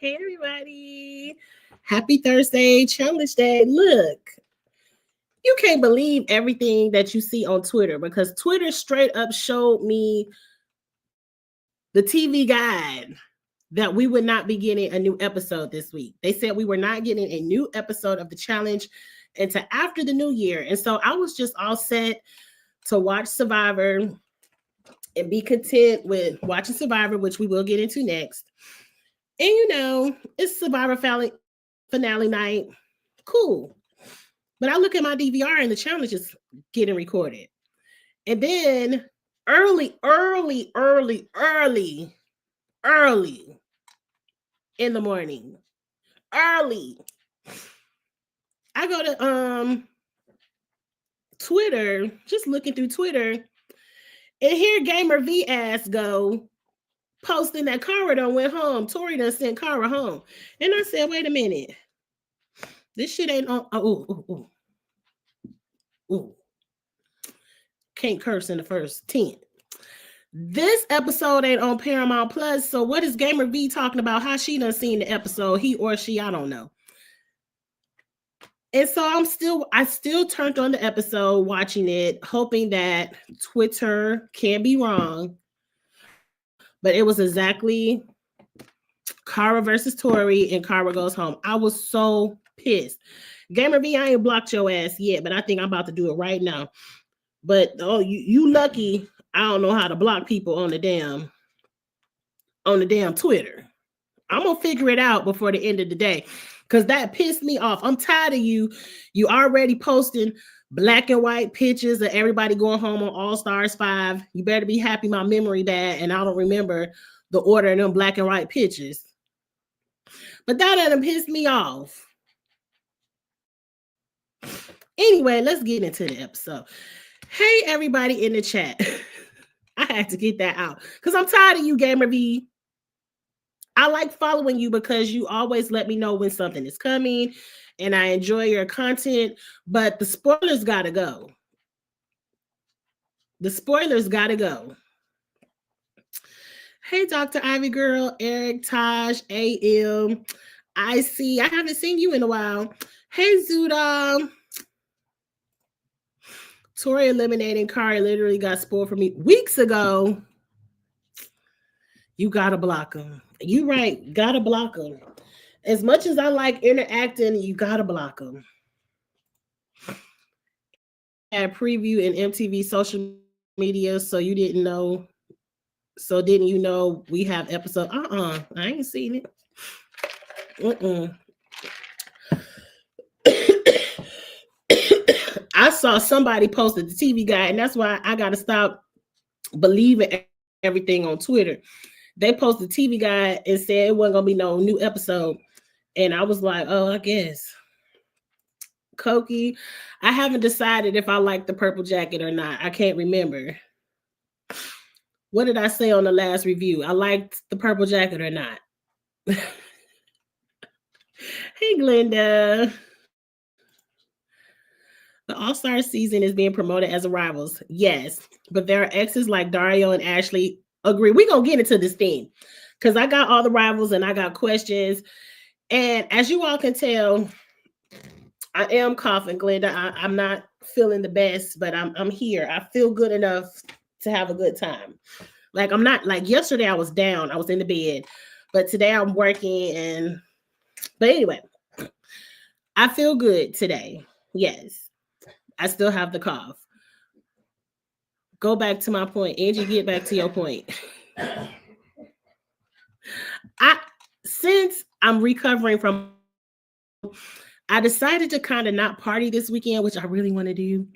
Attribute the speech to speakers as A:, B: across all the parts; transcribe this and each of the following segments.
A: Hey everybody, happy Thursday, challenge day. Look, you can't believe everything that you see on Twitter, because Twitter straight up showed me the TV guide that we would not be getting a new episode this week. They said we were not getting a new episode of the challenge until after the new year. And so I was just all set to watch Survivor and be content with watching Survivor, which we will get into next. And you know, it's Survivor finale night. Cool. But I look at my DVR and the challenge is getting recorded. And then early in the morning, I go to Twitter, just looking through Twitter, and here Gamer V ass go posting that Cara done went home. Tori done sent Cara home. And I said, wait a minute. This shit ain't on. Ooh. Can't curse in the first 10. This episode ain't on Paramount Plus. So what is Gamer V talking about? How she done seen the episode? He or she, I don't know. And so I still turned on the episode, watching it, hoping that Twitter can be wrong. But it was exactly Cara versus Tori, and Cara goes home. I was so pissed. Gamer V, I ain't blocked your ass yet, but I think I'm about to do it right now. But you lucky I don't know how to block people on the damn Twitter. I'm gonna figure it out before the end of the day, because that pissed me off. I'm tired of you. You already posting black and white pictures of everybody going home on All Stars 5. You better be happy my memory bad and I don't remember the order of them black and white pictures. But that done pissed me off. Anyway, let's get into the episode. Hey, everybody in the chat. I had to get that out because I'm tired of you, Gamer V. I like following you because you always let me know when something is coming, and I enjoy your content, but the spoilers gotta go. The spoilers gotta go. Hey, Dr. Ivy Girl, Eric, Taj, AM, I see. I haven't seen you in a while. Hey, Zuda. Tori eliminating Cara literally got spoiled for me weeks ago. You gotta block them. You right, gotta block them. As much as I like interacting, you gotta block them. Had preview in MTV social media, so you didn't know. So didn't you know we have episode? I ain't seen it. I saw somebody posted the TV guide, and that's why I gotta stop believing everything on Twitter. They posted the TV guide and said it wasn't gonna be no new episode, and I was like, oh, I guess. Koki, I haven't decided if I like the purple jacket or not. I can't remember. What did I say on the last review? I liked the purple jacket or not? Hey, Glenda. The All-Star season is being promoted as rivals. Yes, but there are exes like Dario and Ashley. Agree. We're going to get into this thing because I got all the rivals and I got questions. And as you all can tell, I am coughing, Glenda. I'm not feeling the best, but I'm here. I feel good enough to have a good time. Like, I'm not, like yesterday I was down. I was in the bed. But today I'm working. But anyway, I feel good today. Yes. I still have the cough. Go back to my point. Angie, get back to your point. Since I'm recovering from, I decided to kind of not party this weekend, which I really want to do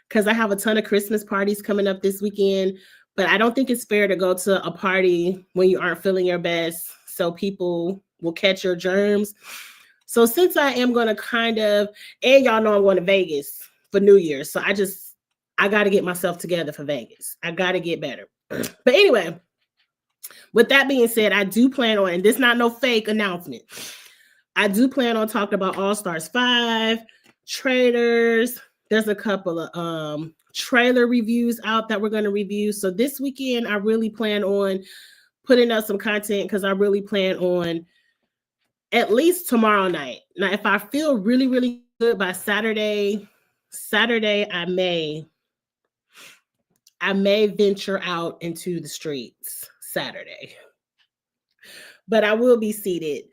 A: because I have a ton of Christmas parties coming up this weekend. But I don't think it's fair to go to a party when you aren't feeling your best, so people will catch your germs. So since I am going to kind of, and y'all know I'm going to Vegas for New Year's, so I got to get myself together for Vegas. I got to get better. But anyway, with that being said, I do plan on, and this is not no fake announcement, I do plan on talking about All Stars 5, Traitors. There's a couple of trailer reviews out that we're going to review. So this weekend, I really plan on putting up some content because I really plan on at least tomorrow night. Now, if I feel really, really good by Saturday, I may venture out into the streets Saturday. But I will be seated.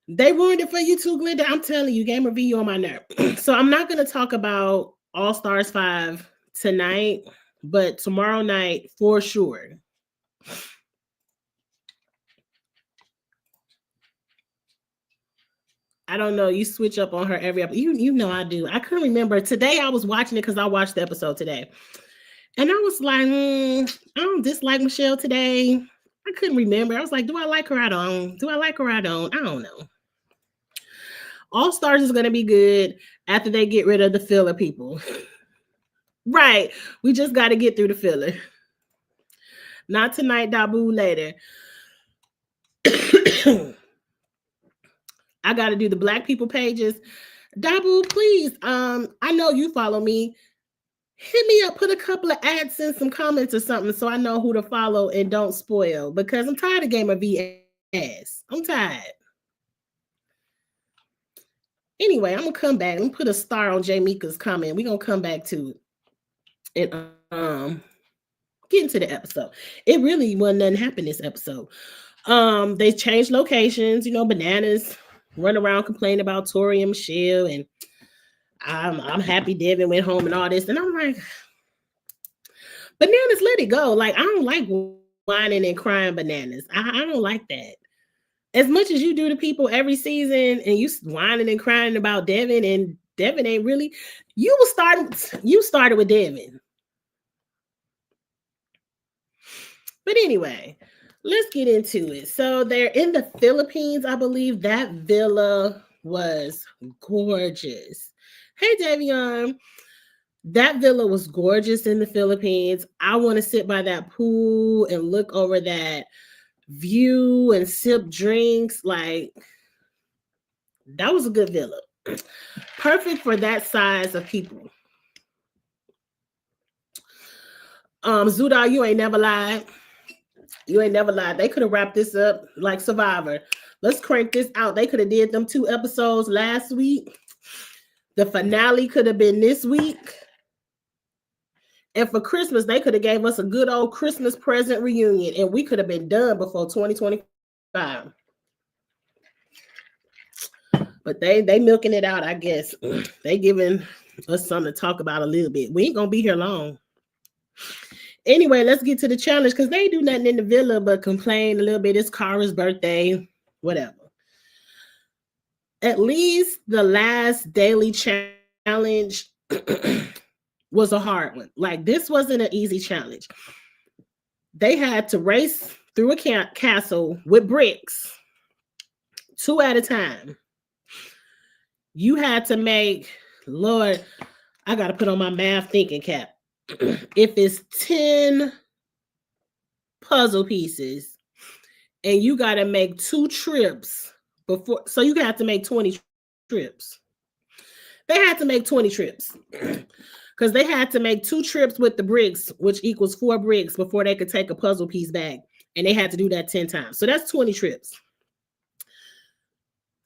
A: They ruined it for you too, Glenda. I'm telling you, Gamer V, you on my nerve. So I'm not going to talk about All Stars 5 tonight, but tomorrow night for sure. I don't know. You switch up on her every episode. You know I do. I couldn't remember. Today I was watching it because I watched the episode today. And I was like, I don't dislike Michelle today. I couldn't remember. I was like, do I like her? I don't. Do I like her? I don't. I don't know. All Stars is going to be good after they get rid of the filler people. Right. We just got to get through the filler. Not tonight, Dabu, later. I got to do the Black people pages. Dabu, please. I know you follow me. Hit me up, put a couple of ads in some comments or something so I know who to follow and don't spoil, because I'm tired of Gamer V ass. I'm tired. Anyway, I'm gonna come back. I'm gonna put a star on Jamaica's comment. We're gonna come back to it and get into the episode. It really wasn't nothing happen this episode. They changed locations, Bananas run around complaining about Tori and Michelle, and I'm happy Devin went home and all this. And I'm like, Bananas, let it go. Like, I don't like whining and crying Bananas. I don't like that. As much as you do to people every season and you whining and crying about Devin, and Devin ain't really, you started with Devin. But anyway, let's get into it. So they're in the Philippines, I believe. That villa was gorgeous. Hey, Davion. That villa was gorgeous in the Philippines. I want to sit by that pool and look over that view and sip drinks. Like, that was a good villa. Perfect for that size of people. Zuda, you ain't never lied. You ain't never lied. They could have wrapped this up like Survivor. Let's crank this out. They could have did them 2 episodes last week. The finale could have been this week. And for Christmas, they could have gave us a good old Christmas present reunion, and we could have been done before 2025. But they milking it out, I guess. They giving us something to talk about a little bit. We ain't gonna be here long. Anyway, let's get to the challenge, because they ain't do nothing in the villa but complain a little bit. It's Kara's birthday, whatever. At least the last daily challenge was a hard one. Like, this wasn't an easy challenge. They had to race through a castle with bricks, 2 at a time. You had to make, Lord, I got to put on my math thinking cap. If it's 10 puzzle pieces and you got to make 2 trips before, so you have to make 20 trips. They had to make 20 trips because they had to make 2 trips with the bricks, which equals 4 bricks before they could take a puzzle piece back. And they had to do that 10 times. So that's 20 trips.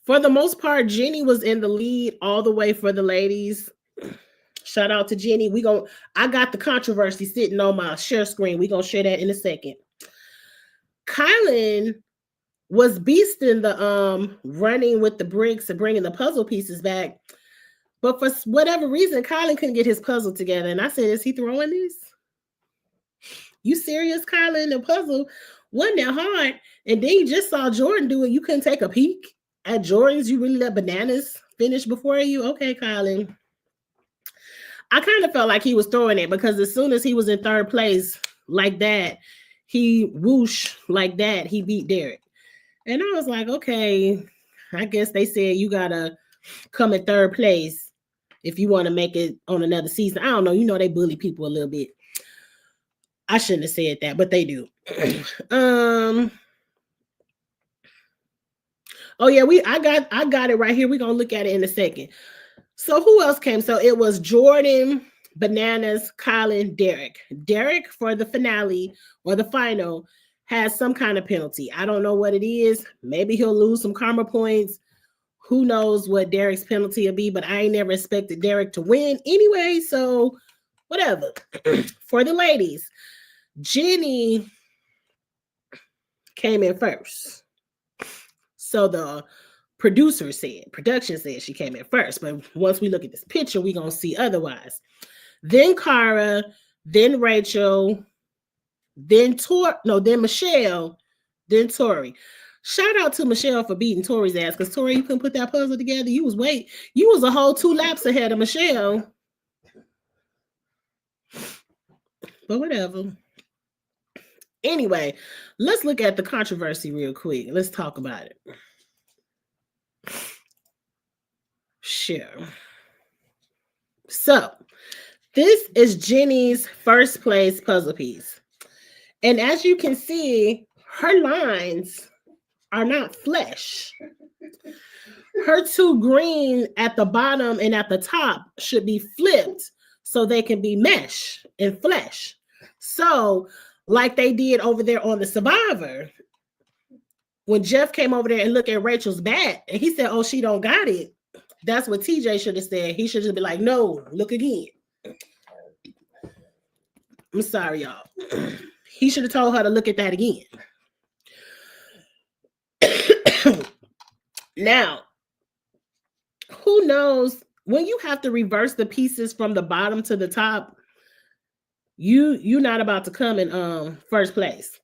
A: For the most part, Jenny was in the lead all the way for the ladies. Shout out to Jenny. I got the controversy sitting on my share screen. We're going to share that in a second. Kylan was beasting the running with the bricks and bringing the puzzle pieces back. But for whatever reason, Kylan couldn't get his puzzle together. And I said, is he throwing this? You serious, Kylan? The puzzle wasn't that hard. And then you just saw Jordan do it. You couldn't take a peek at Jordan's. You really let Bananas finish before you? Okay, Kylan. I kind of felt like he was throwing it because as soon as he was in 3rd place, like that. He whoosh like that. He beat Derek. And I was like, okay, I guess they said you gotta come in third place if you want to make it on another season. I don't know. You know, they bully people a little bit. I shouldn't have said that, but they do. Oh yeah, I got it right here. We're gonna look at it in a second. So who else came? So it was Jordan, Bananas, Colin, Derek. Derek for the finale or the final has some kind of penalty. I don't know what it is. Maybe he'll lose some karma points. Who knows what Derek's penalty will be, but I ain't never expected Derek to win anyway, so whatever. For the ladies, Jenny came in first. So the production said she came in first, but once we look at this picture, we're going to see otherwise. Then Cara, then Rachel, then Michelle, then Tori. Shout out to Michelle for beating Tori's ass, because Tori, you couldn't put that puzzle together. You was a whole 2 laps ahead of Michelle. But whatever. Anyway, let's look at the controversy real quick. Let's talk about it. Sure. So, this is Jenny's first place puzzle piece. And as you can see, her lines are not flesh. Her 2 green at the bottom and at the top should be flipped so they can be mesh and flesh. So, like they did over there on the Survivor, when Jeff came over there and looked at Rachel's bat and he said, oh, she don't got it. That's what TJ should have said. He should just be like, no, look again. I'm sorry, y'all. He should have told her to look at that again. Now, who knows, when you have to reverse the pieces from the bottom to the top, you're not about to come in first place,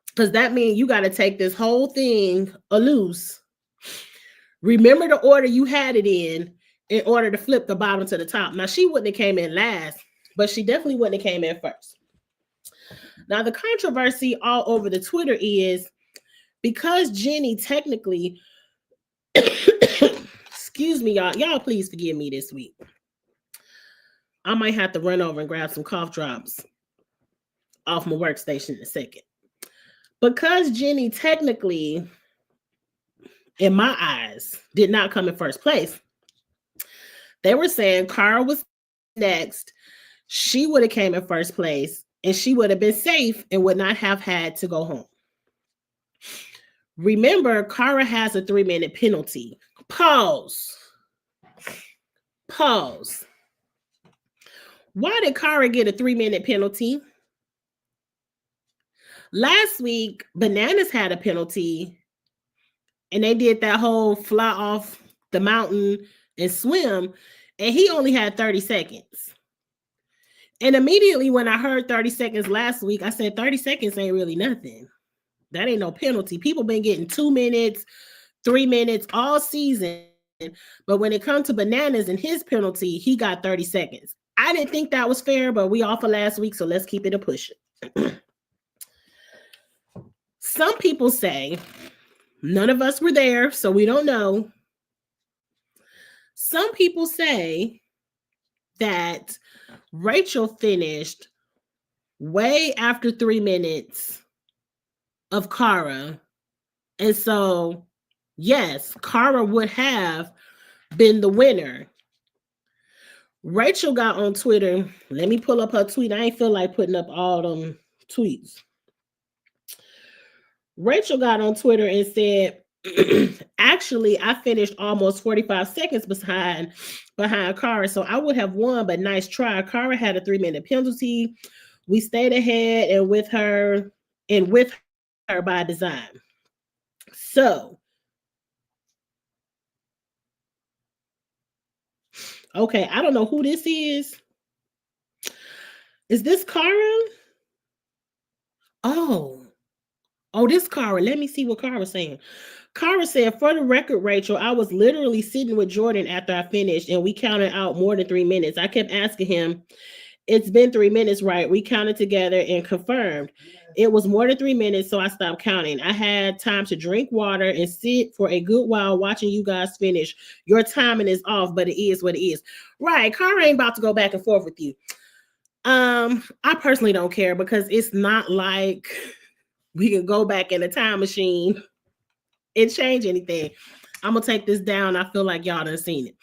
A: because that means you got to take this whole thing loose. Remember the order you had it in order to flip the bottom to the top. Now, she wouldn't have came in last, but she definitely wouldn't have came in first. Now, the controversy all over the Twitter is because Jenny technically, excuse me, y'all please forgive me this week. I might have to run over and grab some cough drops off my workstation in a second. Because Jenny technically, in my eyes, did not come in first place, they were saying Cara was next. She would have came in first place and she would have been safe and would not have had to go home. Remember, Cara has a 3-minute penalty. Pause. Why did Cara get a 3-minute penalty? Last week, Bananas had a penalty and they did that whole fly off the mountain and swim, and he only had 30 seconds. And immediately when I heard 30 seconds last week, I said 30 seconds ain't really nothing. That ain't no penalty. People been getting 2 minutes, 3 minutes all season. But when it comes to Bananas and his penalty, he got 30 seconds. I didn't think that was fair, but we off for last week, so let's keep it a pushing. Some people say, none of us were there, so we don't know. Some people say that Rachel finished way after 3 minutes of Cara. And so, yes, Cara would have been the winner. Rachel got on Twitter. Let me pull up her tweet. I ain't feel like putting up all them tweets. Rachel got on Twitter and said, actually, I finished almost 45 seconds behind Cara, so I would have won, but nice try. Cara had a 3-minute penalty. We stayed ahead and with her by design. So, okay, I don't know who this is. Is this Cara? Oh, this Cara. Let me see what Cara saying. Cara said, for the record, Rachel, I was literally sitting with Jordan after I finished and we counted out more than 3 minutes. I kept asking him It's been 3 minutes, right? We counted together and confirmed. It was more than 3 minutes, so I stopped counting. I had time to drink water and sit for a good while watching you guys finish. Your timing is off, but it is what it is. Right. Cara ain't about to go back and forth with you. I personally don't care because it's not like we can go back in a time machine and change anything. I'm gonna take this down. I feel like y'all done seen it.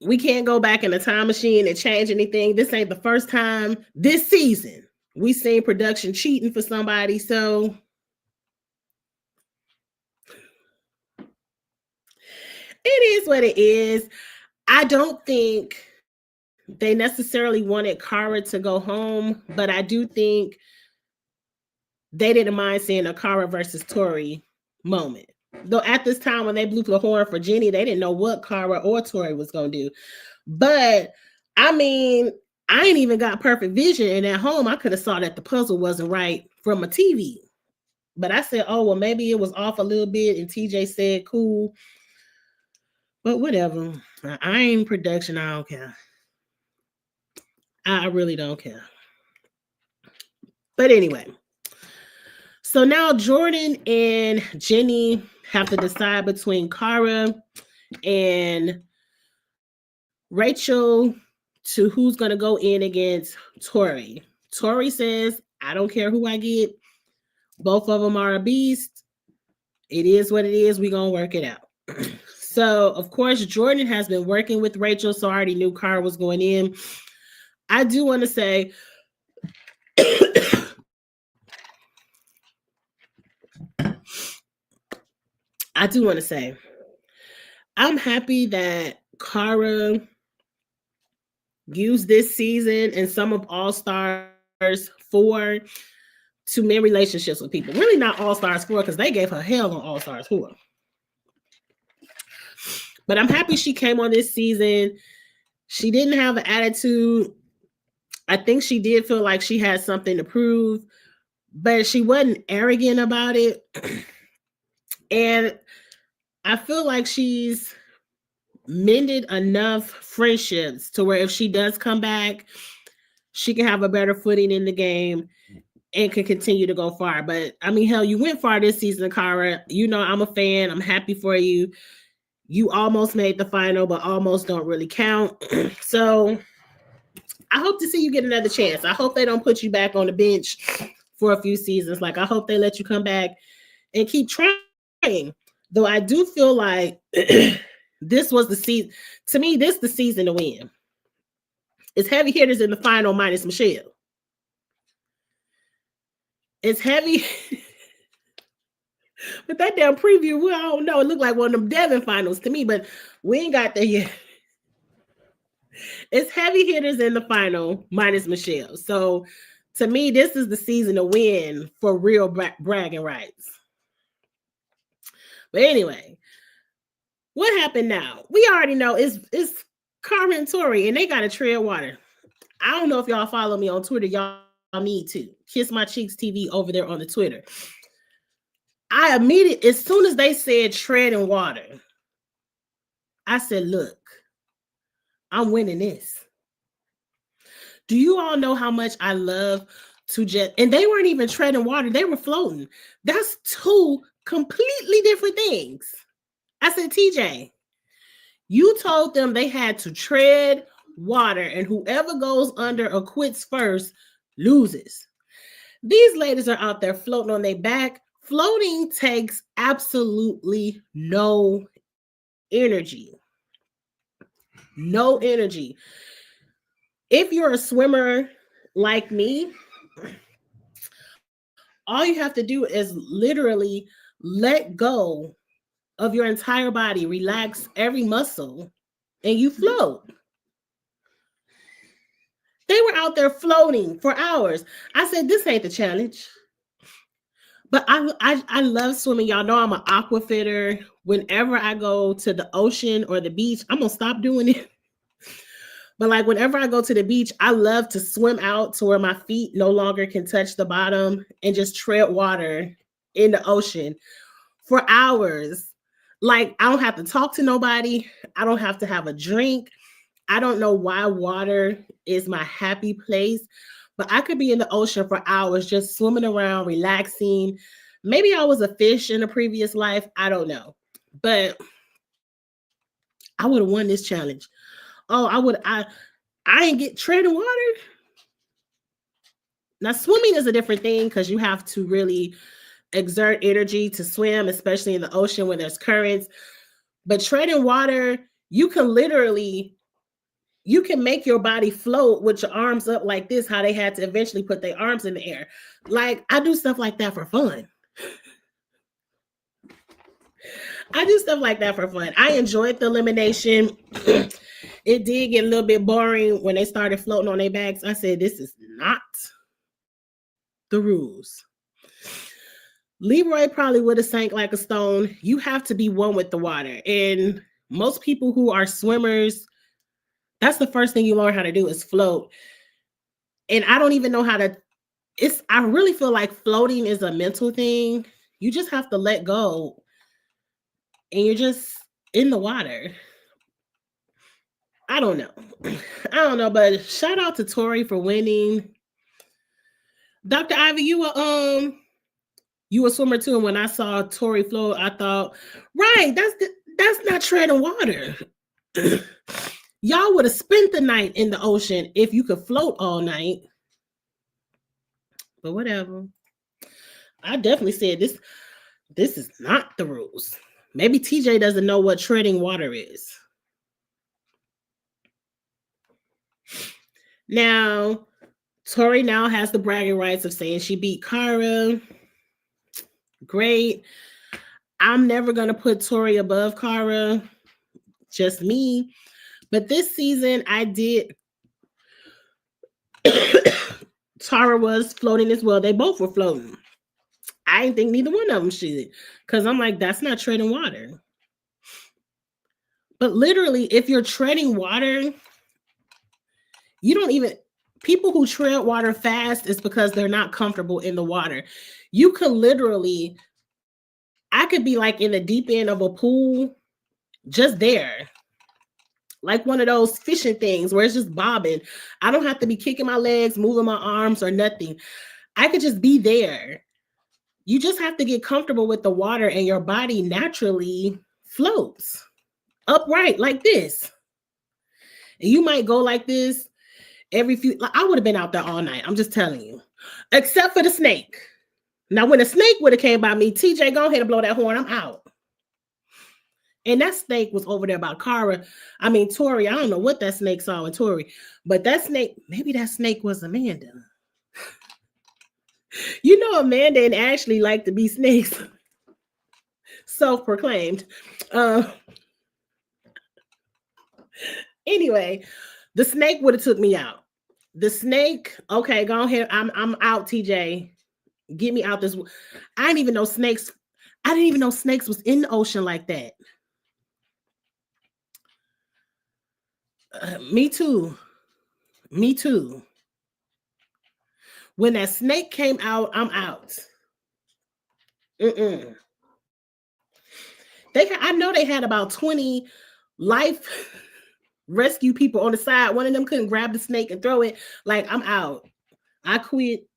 A: We can't go back in a time machine and change anything. This ain't the first time this season we seen production cheating for somebody. So it is what it is. I don't think they necessarily wanted Cara to go home, but I do think they didn't mind seeing a Cara versus Tori moment. Though at this time when they blew the horn for Jenny, they didn't know what Cara or Tori was going to do. But I mean, I ain't even got perfect vision, and at home I could have saw that the puzzle wasn't right from a TV. But I said, oh, well, maybe it was off a little bit, and TJ said, cool. But whatever. I ain't production. I don't care. I really don't care. But anyway. So now Jordan and Jenny have to decide between Cara and Rachel to who's going to go in against Tori. Tori says, I don't care who I get. Both of them are a beast. It is what it is. We're going to work it out. So, of course, Jordan has been working with Rachel, so I already knew Cara was going in. I do want to say, I'm happy that Cara used this season and some of All Stars 4 to mend relationships with people. Really not All Stars 4 because they gave her hell on All Stars 4. But I'm happy she came on this season. She didn't have an attitude. I think she did feel like she had something to prove, but she wasn't arrogant about it. And I feel like she's mended enough friendships to where if she does come back, she can have a better footing in the game and can continue to go far. But I mean, hell, you went far this season, Cara. You know, I'm a fan. I'm happy for you. You almost made the final, but almost don't really count. So I hope to see you get another chance. I hope they don't put you back on the bench for a few seasons. Like, I hope they let you come back and keep trying. Though I do feel like this was the season. To me, this is the season to win. It's heavy hitters in the final minus Michelle. It's heavy. But that damn preview, well, I don't know. It looked like one of them Devin finals to me, but we ain't got there yet. It's heavy hitters in the final minus Michelle. So to me, this is the season to win for real bragging rights. But anyway, what happened now? We already know it's Cara and Tori, and they got to tread water. I don't know if y'all follow me on Twitter. Y'all need to. Kiss My Cheeks TV over there on the Twitter. I immediately, as soon as they said tread in water, I said, look, I'm winning this. Do you all know how much I love to just, and they weren't even treading water, they were floating. That's two completely different things. I said, TJ, you told them they had to tread water, and whoever goes under or quits first loses. These ladies are out there floating on their back. Floating takes absolutely no energy. No energy. If you're a swimmer like me, all you have to do is literally let go of your entire body, relax every muscle, and you float. They were out there floating for hours. I said, this ain't the challenge. But I love swimming. Y'all know I'm an aqua fitter. Whenever I go to the ocean or the beach, I'm going to stop doing it. But like whenever I go to the beach, I love to swim out to where my feet no longer can touch the bottom and just tread water in the ocean for hours. Like I don't have to talk to nobody. I don't have to have a drink. I don't know why water is my happy place, but I could be in the ocean for hours just swimming around, relaxing. Maybe I was a fish in a previous life. I don't know. But I would have won this challenge. Oh, I ain't get treading water. Now swimming is a different thing because you have to really exert energy to swim, especially in the ocean when there's currents. But treading water, you can literally you can make your body float with your arms up like this, how they had to eventually put their arms in the air. Like, I do stuff like that for fun. I do stuff like that for fun. I enjoyed the elimination. It did get a little bit boring when they started floating on their backs. I said, this is not the rules. Leroy probably would have sank like a stone. You have to be one with the water. And most people who are swimmers, that's the first thing you learn how to do is float. And I don't even know how to, I really feel like floating is a mental thing. You just have to let go and you're just in the water. I don't know. I don't know, but shout out to Tori for winning. Dr. Ivy, you a swimmer too. And when I saw Tori float, I thought, right, that's not treading water. Y'all would have spent the night in the ocean if you could float all night. But whatever. I definitely said this is not the rules. Maybe TJ doesn't know what treading water is. Now, Tori now has the bragging rights of saying she beat Cara. Great. I'm never going to put Tori above Cara. Just me. But this season, I did. Tara was floating as well. They both were floating. I didn't think neither one of them should. Because I'm like, that's not treading water. But literally, if you're treading water, you don't even... People who tread water fast is because they're not comfortable in the water. You could literally... I could be like in the deep end of a pool, just there. Like one of those fishing things where it's just bobbing. I don't have to be kicking my legs, moving my arms or nothing. I could just be there. You just have to get comfortable with the water and your body naturally floats upright like this. And you might go like this every few, I would have been out there all night. I'm just telling you, except for the snake. Now, when a snake would have came by me, TJ, go ahead and blow that horn. I'm out. And that snake was over there by Tori. I don't know what that snake saw in Tori, but that snake, maybe that snake was Amanda. You know, Amanda and Ashley like to be snakes. Self-proclaimed. Anyway, the snake would have took me out. The snake, okay, go ahead. I'm out, TJ. Get me out this. I didn't even know snakes was in the ocean like that. Me too. When that snake came out, I'm out. I know they had about 20 life rescue people on the side. One of them couldn't grab the snake and throw it. Like, I'm out. I quit.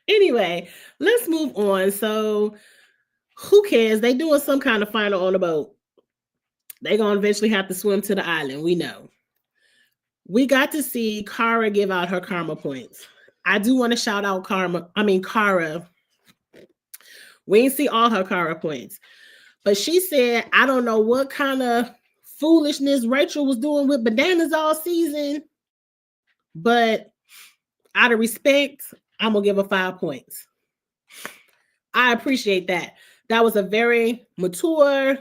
A: Anyway, let's move on. So, who cares? They doing some kind of final on the boat. They're going to eventually have to swim to the island. We know. We got to see Cara give out her karma points. I do want to shout out Cara. We didn't see all her Cara points. But she said, I don't know what kind of foolishness Rachel was doing with bananas all season. But out of respect, I'm going to give her 5 points. I appreciate that. That was a very mature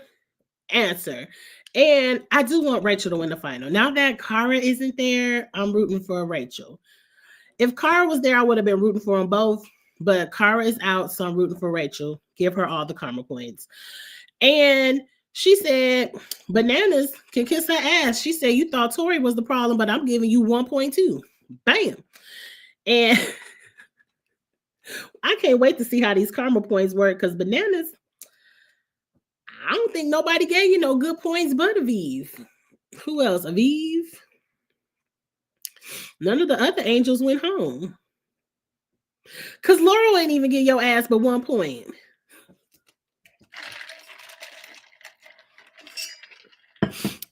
A: answer. And I do want Rachel to win the final. Now that Cara isn't there, I'm rooting for Rachel. If Cara was there, I would have been rooting for them both. But Cara is out, so I'm rooting for Rachel. Give her all the karma points. And she said, bananas can kiss her ass. She said, you thought Tori was the problem, but I'm giving you 1.2. Bam. And I can't wait to see how these karma points work because bananas, I don't think nobody gave you no good points but Aviv. Who else? Aviv? None of the other angels went home. Because Laurel ain't even get your ass but 1 point.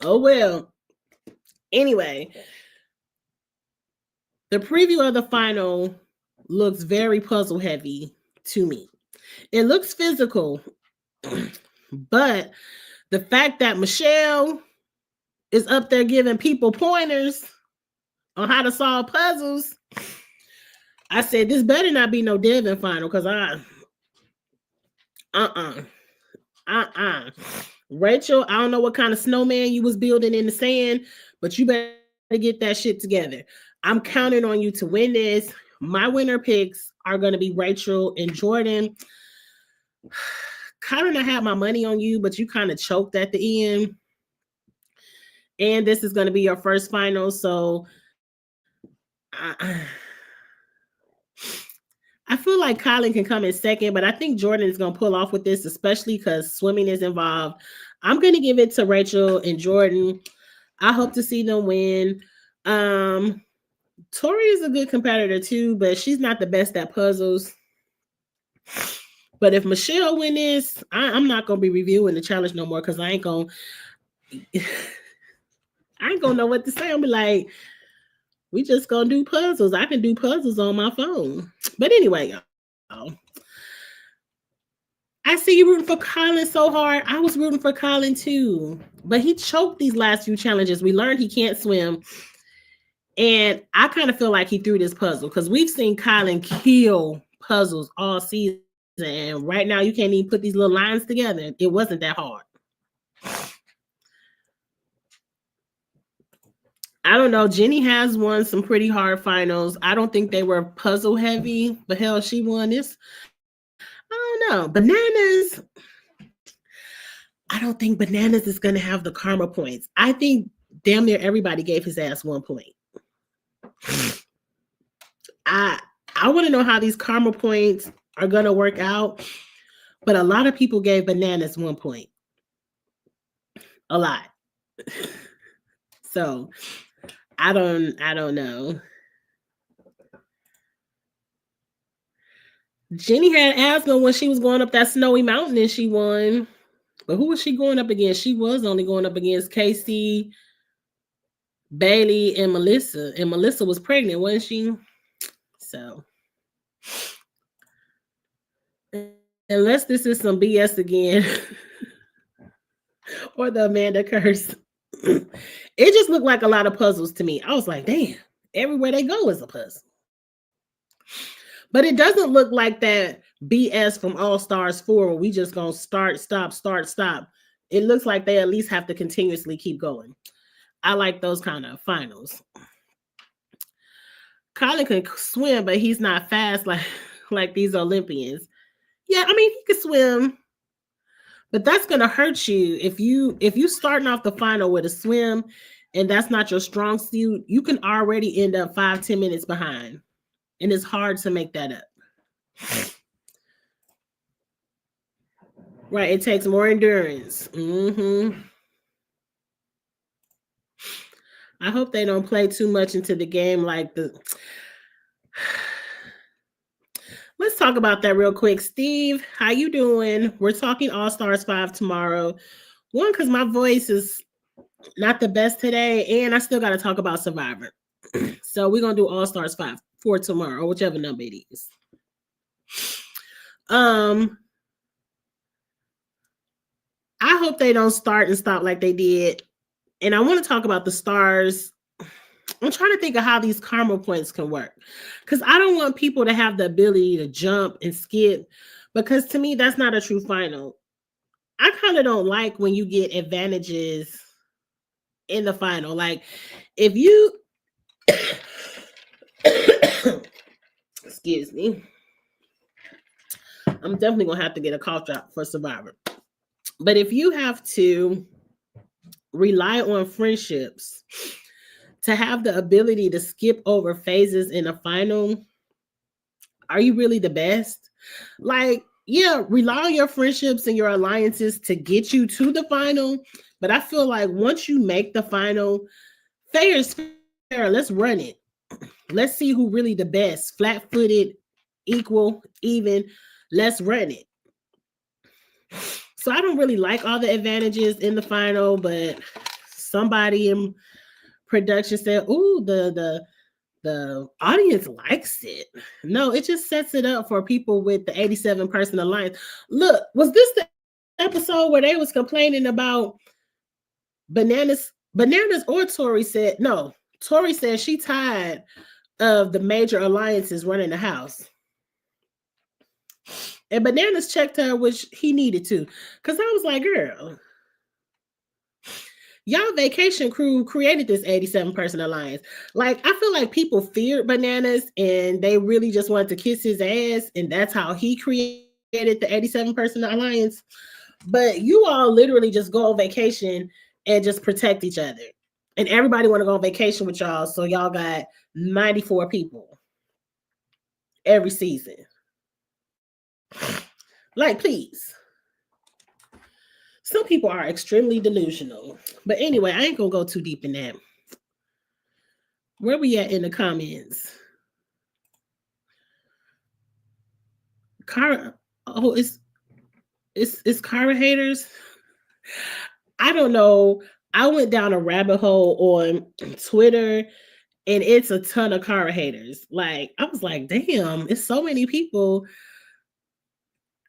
A: Oh, well. Anyway, the preview of the final looks very puzzle heavy to me. It looks physical, but the fact that Michelle is up there giving people pointers on how to solve puzzles, I said this better not be no Devin final because Rachel, I don't know what kind of snowman you was building in the sand, but you better get that shit together. I'm counting on you to win this. My winner picks are going to be Rachel and Jordan. Kind of had my money on you, but you kind of choked at the end. And this is going to be your first final, so I feel like Colin can come in second, but I think Jordan is going to pull off with this, especially because swimming is involved. I'm going to give it to Rachel and Jordan. I hope to see them win. Tori is a good competitor too, but she's not the best at puzzles. But if Michelle win this, I'm not going to be reviewing the challenge no more because I ain't going to know what to say. I'll be like, we just gonna do puzzles. I can do puzzles on my phone. But anyway, y'all, I see you rooting for Colin so hard. I was rooting for Colin too. But he choked these last few challenges. We learned he can't swim. And I kind of feel like he threw this puzzle because we've seen Colin kill puzzles all season. And right now you can't even put these little lines together. It wasn't that hard. I don't know. Jenny has won some pretty hard finals. I don't think they were puzzle heavy, but hell, she won this. I don't know. Bananas. I don't think Bananas is going to have the karma points. I think damn near everybody gave his ass 1 point. I want to know how these karma points are going to work out, but a lot of people gave Bananas 1 point. A lot. So I don't know. Jenny had asthma when she was going up that snowy mountain and she won. But who was she going up against? She was only going up against Casey, Bailey, and Melissa. And Melissa was pregnant, wasn't she? So unless this is some BS again or the Amanda curse. It just looked like a lot of puzzles to me. I was like, damn, everywhere they go is a puzzle. But it doesn't look like that BS from All Stars 4 where we just gonna start, stop. It looks like they at least have to continuously keep going. I like those kind of finals. Colin can swim, but he's not fast like these Olympians. Yeah, I mean, he can swim. But that's going to hurt you if you starting off the final with a swim and that's not your strong suit, you can already end up 5-10 minutes behind. And it's hard to make that up. Right, it takes more endurance. I hope they don't play too much into the game like the... Let's talk about that real quick. Steve, how you doing? We're talking All Stars 5 tomorrow. One, because my voice is not the best today, and I still got to talk about Survivor. So we're going to do All Stars 5 for tomorrow, whichever number it is. I hope they don't start and stop like they did. And I want to talk about the stars. I'm trying to think of how these karma points can work because I don't want people to have the ability to jump and skip because to me, that's not a true final. I kind of don't like when you get advantages in the final. Like if you, excuse me, I'm definitely going to have to get a cough drop for Survivor. But if you have to rely on friendships to have the ability to skip over phases in a final, are you really the best? Like, yeah, rely on your friendships and your alliances to get you to the final. But I feel like once you make the final, fair is fair. Let's run it. Let's see who really the best, flat footed, equal, even. Let's run it. So I don't really like all the advantages in the final, but somebody in production said, "Ooh, the audience likes it." No, it just sets it up for people with the 87 person alliance. Look, was this the episode where they was complaining about bananas or Tori said no. Tori said she tired of the major alliances running the house. And Bananas checked her, which he needed to. Because I was like, girl, y'all vacation crew created this 87 person alliance. Like, I feel like people feared Bananas and they really just wanted to kiss his ass. And that's how he created the 87 person alliance. But you all literally just go on vacation and just protect each other. And everybody want to go on vacation with y'all. So y'all got 94 people every season. Like, please. Some people are extremely delusional. But anyway, I ain't gonna go too deep in that. Where we at in the comments? Car oh, it's Cara haters. I don't know. I went down a rabbit hole on Twitter and it's a ton of Cara haters. Like, I was like, damn, it's so many people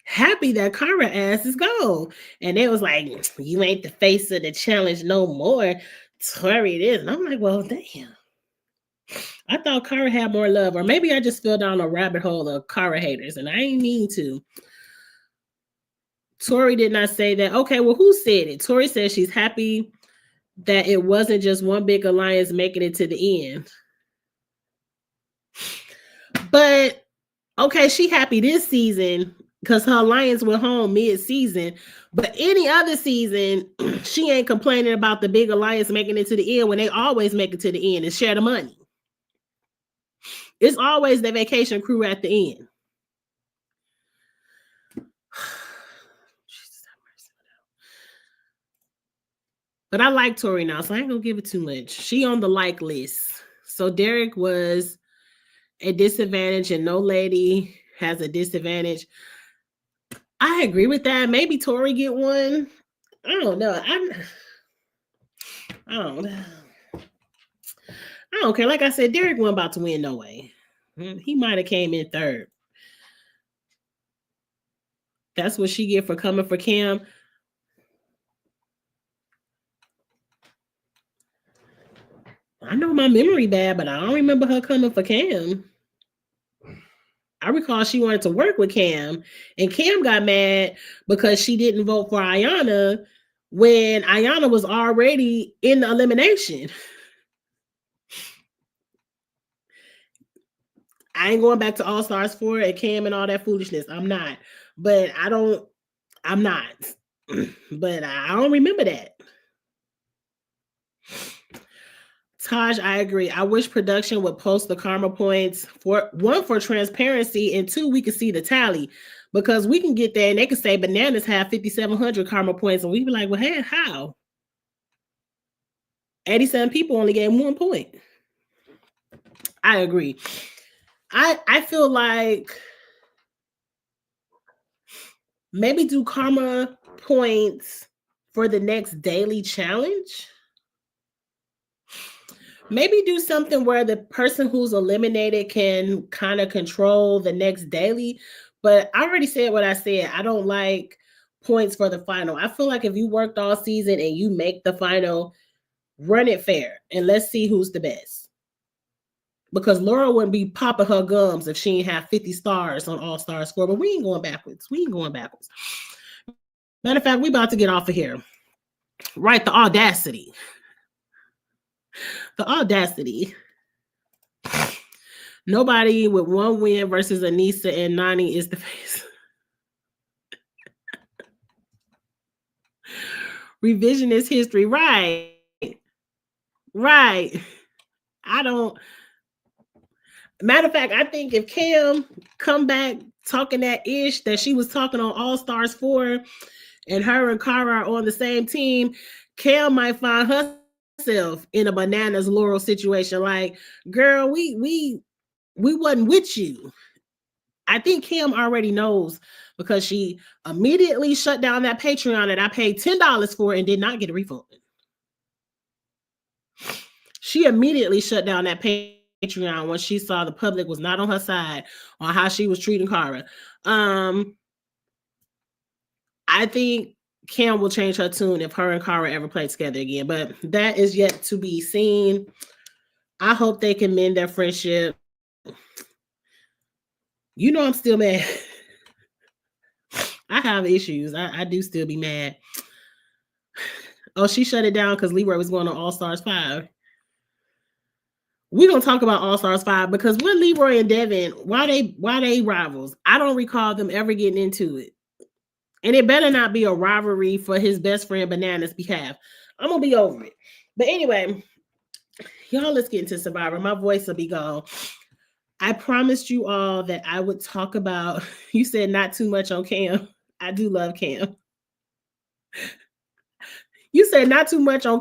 A: happy that Cara ass is gone. And it was like, you ain't the face of the challenge no more. Tori it is. And I'm like, well, damn. I thought Cara had more love, or maybe I just fell down a rabbit hole of Cara haters, and I ain't mean to. Tori did not say that. Okay, well, who said it? Tori said she's happy that it wasn't just one big alliance making it to the end. But okay, she happy this season because her alliance went home mid-season. But any other season, she ain't complaining about the big alliance making it to the end when they always make it to the end and share the money. It's always the vacation crew at the end. But I like Tori now, so I ain't gonna give it too much. She on the like list. So Derek was a disadvantage, and no lady has a disadvantage. I agree with that. Maybe Tori get one. I don't know. I don't. I don't care. Like I said, Derek wasn't about to win no way. He might have came in third. That's what she get for coming for Cam. I know my memory bad, but I don't remember her coming for Cam. I recall she wanted to work with Cam, and Cam got mad because she didn't vote for Ayanna when Ayanna was already in the elimination. I ain't going back to All Stars 4 and Cam and all that foolishness. I'm not. But I'm not. But I don't remember that. Taj, I agree. I wish production would post the karma points for one for transparency and two, we could see the tally because we can get there and they could say bananas have 5,700 karma points and we'd be like, well, hey, how? 87 people only gave 1 point. I agree. I feel like maybe do karma points for the next daily challenge. Maybe do something where the person who's eliminated can kind of control the next daily. But I already said what I said. I don't like points for the final. I feel like if you worked all season and you make the final, run it fair and let's see who's the best. Because Laura wouldn't be popping her gums if she ain't have 50 stars on All Star Score. But we ain't going backwards. Matter of fact, we about to get off of here. Right, the audacity. The audacity. Nobody with 1 win versus Aneesa and Nany is the face. Revisionist history. Right. I don't Matter of fact, I think if Cam come back talking that ish that she was talking on All Stars 4 and her and Cara are on the same team, Cam might find herself in a bananas Laurel situation. Like, girl, we wasn't with you. I think Kim already knows because she immediately shut down that Patreon that I paid $10 for and did not get a refund. She immediately shut down that Patreon when she saw the public was not on her side on how she was treating Cara. I think Kim will change her tune if her and Cara ever play together again, but that is yet to be seen. I hope they can mend their friendship. You know, I'm still mad. I have issues. I do still be mad. Oh, she shut it down because Leroy was going on All Stars 5. We're gonna talk about All Stars 5 because when Leroy and Devin, why they rivals? I don't recall them ever getting into it. And it better not be a rivalry for his best friend Banana's behalf. I'm gonna be over it. But anyway, y'all, let's get into Survivor. My voice will be gone. I promised you all that I would talk about, you said not too much on Cam. I do love Cam. You said not too much on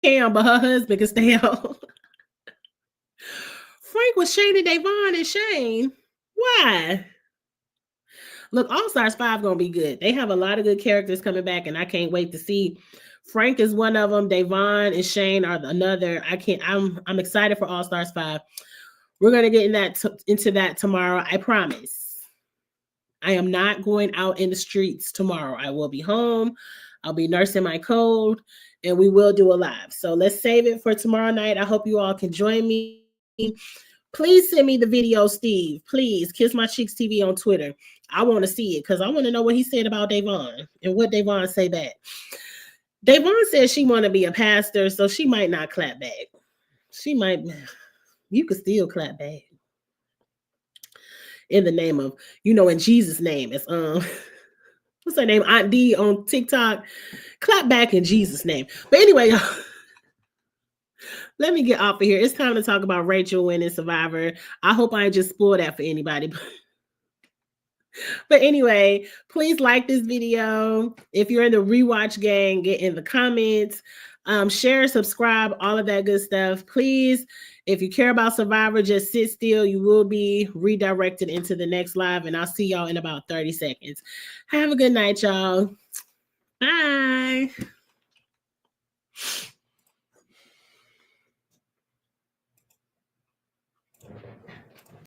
A: Cam, but her husband can stay on. Frank was Shane and Davon and Shane. Why? Look, All Stars 5 gonna be good. They have a lot of good characters coming back, and I can't wait to see. Frank is one of them. Davon and Shane are another. I'm excited for All Stars 5. We're gonna get into that tomorrow. I promise. I am not going out in the streets tomorrow. I will be home. I'll be nursing my cold, and we will do a live. So let's save it for tomorrow night. I hope you all can join me. Please send me the video, Steve. Please, Kiss My Cheeks TV on Twitter. I want to see it because I want to know what he said about Davon and what Davon say back. Davon says she want to be a pastor, so she might not clap back. She might. You could still clap back in the name of, in Jesus' name. It's what's her name? Aunt D on TikTok. Clap back in Jesus' name. But anyway, let me get off of here. It's time to talk about Rachel winning Survivor. I hope I ain't just spoiled that for anybody. But anyway, please like this video. If you're in the rewatch gang, get in the comments. Share, subscribe, all of that good stuff. Please, if you care about Survivor, just sit still. You will be redirected into the next live, and I'll see y'all in about 30 seconds. Have a good night, y'all. Bye.